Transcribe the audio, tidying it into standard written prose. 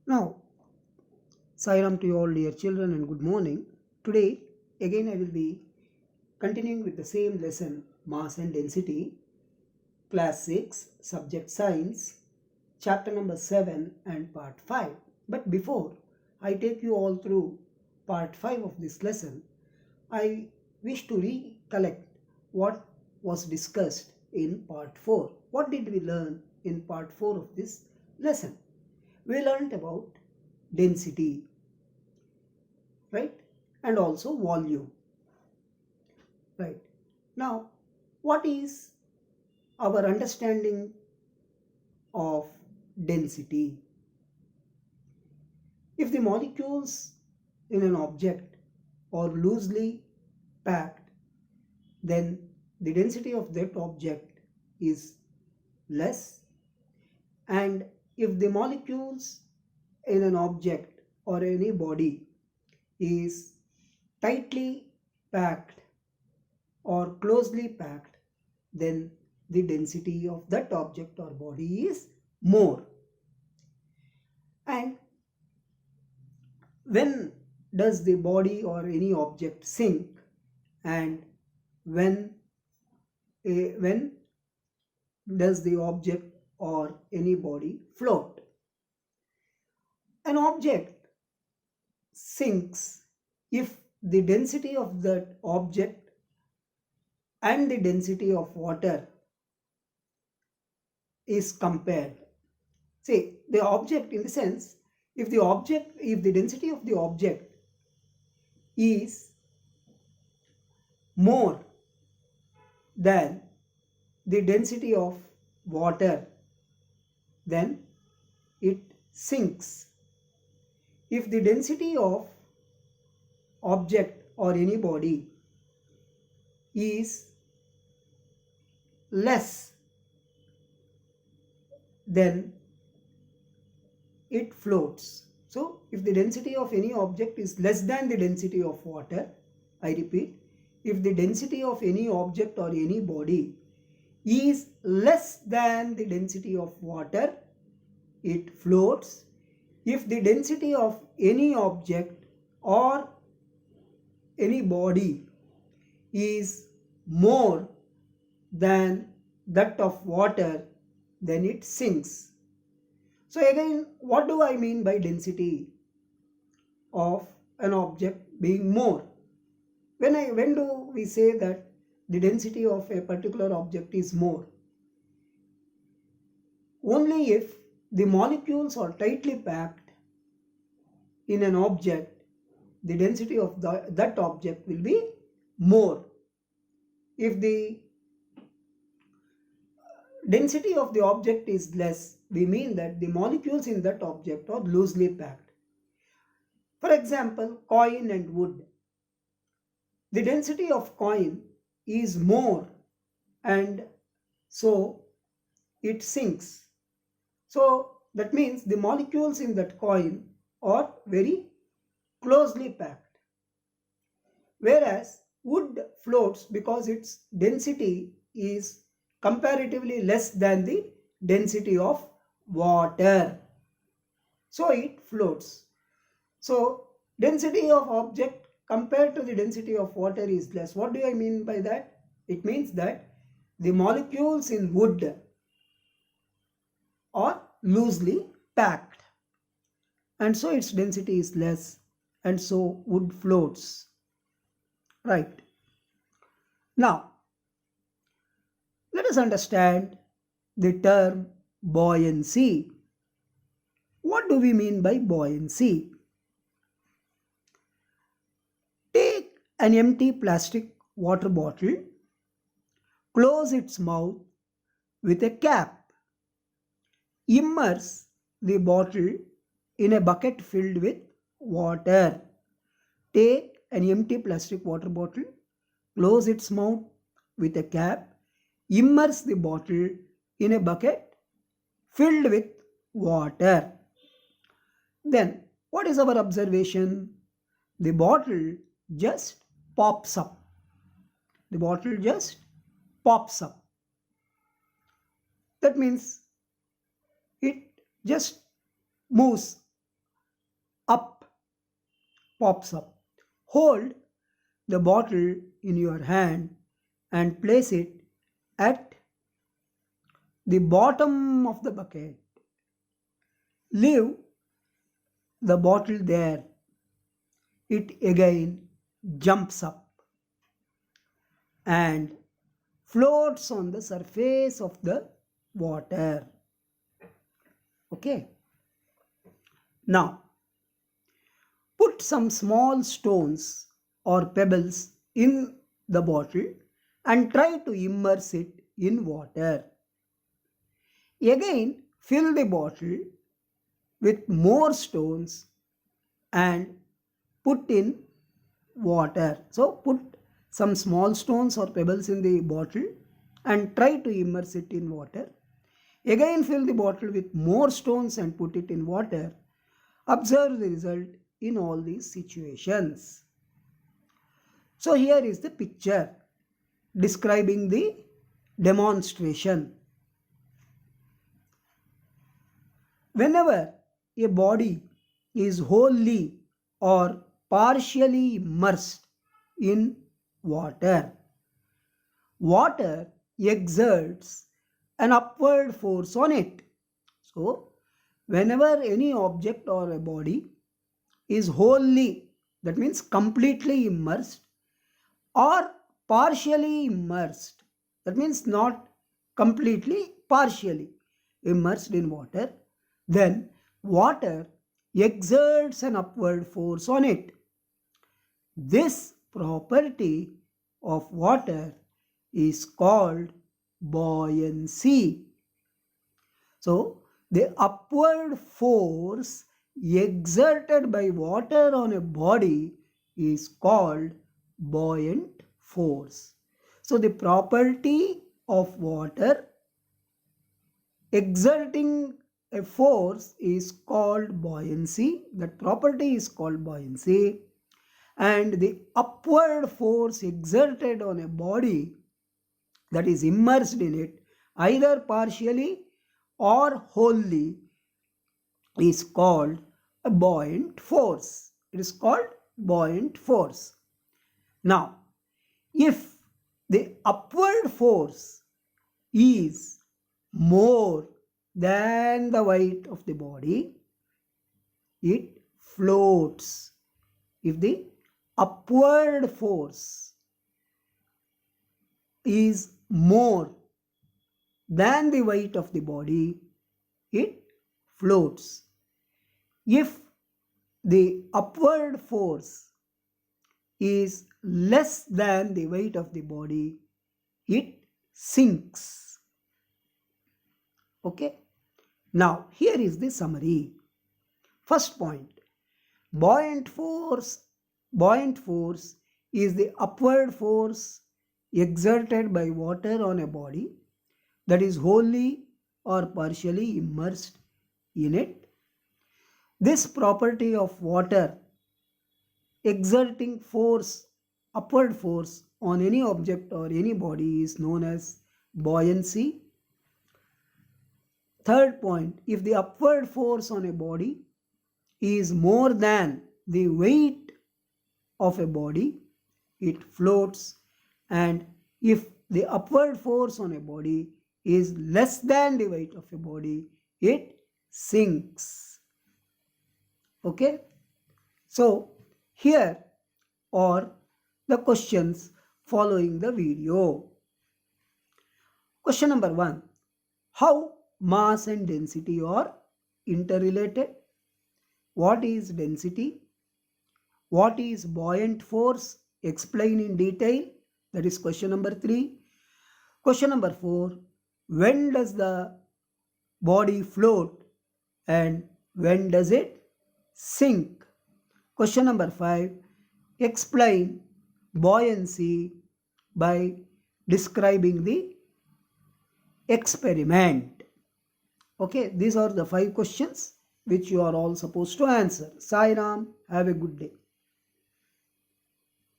Now, Sairam to you all, dear children, and good morning. Today, again, I will be continuing with the same lesson, mass and density, class 6, subject science, chapter number 7, and part 5. But before I take you all through part 5 of this lesson, I wish to recollect what was discussed in part 4. What did we learn in part 4 of this lesson? We learned about density, right? And also volume, right? Now, what is our understanding of density? If the molecules in an object are loosely packed, then the density of that object is less, and if the molecules in an object or any body is tightly packed or closely packed, then the density of that object or body is more. And when does the body or any object sink, and when when does the object or any body float? An object sinks if the density of that object and the density of water is compared. Say the object, in the sense, if the density of the object is more than the density of water, then it sinks. If the density of object or any body is less, then it floats. So if the density of any object is less than the density of water, I repeat, if the density of any object or any body is less than the density of water, it floats. If the density of any object or any body is more than that of water, then it sinks. So again, what do I mean by density of an object being more? When do we say that the density of a particular object is more? Only if the molecules are tightly packed in an object, the density of that object will be more. If the density of the object is less, we mean that the molecules in that object are loosely packed. For example, coin and wood. The density of coin is more, and so it sinks. So that means the molecules in that coin are very closely packed. Whereas wood floats because its density is comparatively less than the density of water. So it floats. So density of object compared to the density of water is less. What do I mean by that? It means that the molecules in wood are loosely packed, and so its density is less, and so wood floats. Right. Now, let us understand the term buoyancy. What do we mean by buoyancy? Take an empty plastic water bottle, close its mouth with a cap, immerse the bottle in a bucket filled with water. Take an empty plastic water bottle, close its mouth with a cap, immerse the bottle in a bucket filled with water. Then, what is our observation? The bottle just pops up. The bottle just pops up. That means it just moves up, pops up. Hold the bottle in your hand and place it at the bottom of the bucket. Leave the bottle there. It again jumps up and floats on the surface of the water. Okay. Now, put some small stones or pebbles in the bottle and try to immerse it in water. Again, fill the bottle with more stones and put in water. So, put some small stones or pebbles in the bottle and try to immerse it in water. Again, fill the bottle with more stones and put it in water. Observe the result in all these situations. So, here is the picture describing the demonstration. Whenever a body is wholly or partially immersed in water, water exerts an upward force on it. So, whenever any object or a body is wholly, that means completely immersed, or partially immersed, that means not completely, partially immersed in water, then water exerts an upward force on it. This property of water is called buoyancy. So, the upward force exerted by water on a body is called buoyant force. So, the property of water exerting a force is called buoyancy. That property is called buoyancy. And the upward force exerted on a body that is immersed in it, either partially or wholly, is called a buoyant force. It is called buoyant force. Now, if the upward force is more than the weight of the body, it floats. If the upward force is more than the weight of the body, it floats. If the upward force is less than the weight of the body, it sinks. Okay. Now, here is the summary. First point, buoyant force is the upward force exerted by water on a body that is wholly or partially immersed in it. This property of water exerting force, upward force on any object or any body is known as buoyancy. Third point, if the upward force on a body is more than the weight of a body, it floats. And if the upward force on a body is less than the weight of a body, it sinks. Okay. So, here are the questions following the video. Question number 1. How mass and density are interrelated? What is density? What is buoyant force? Explain in detail. That is question number 3. Question number 4. When does the body float and when does it sink? Question number 5. Explain buoyancy by describing the experiment. Okay, these are the 5 questions which you are all supposed to answer. Sai Ram, have a good day.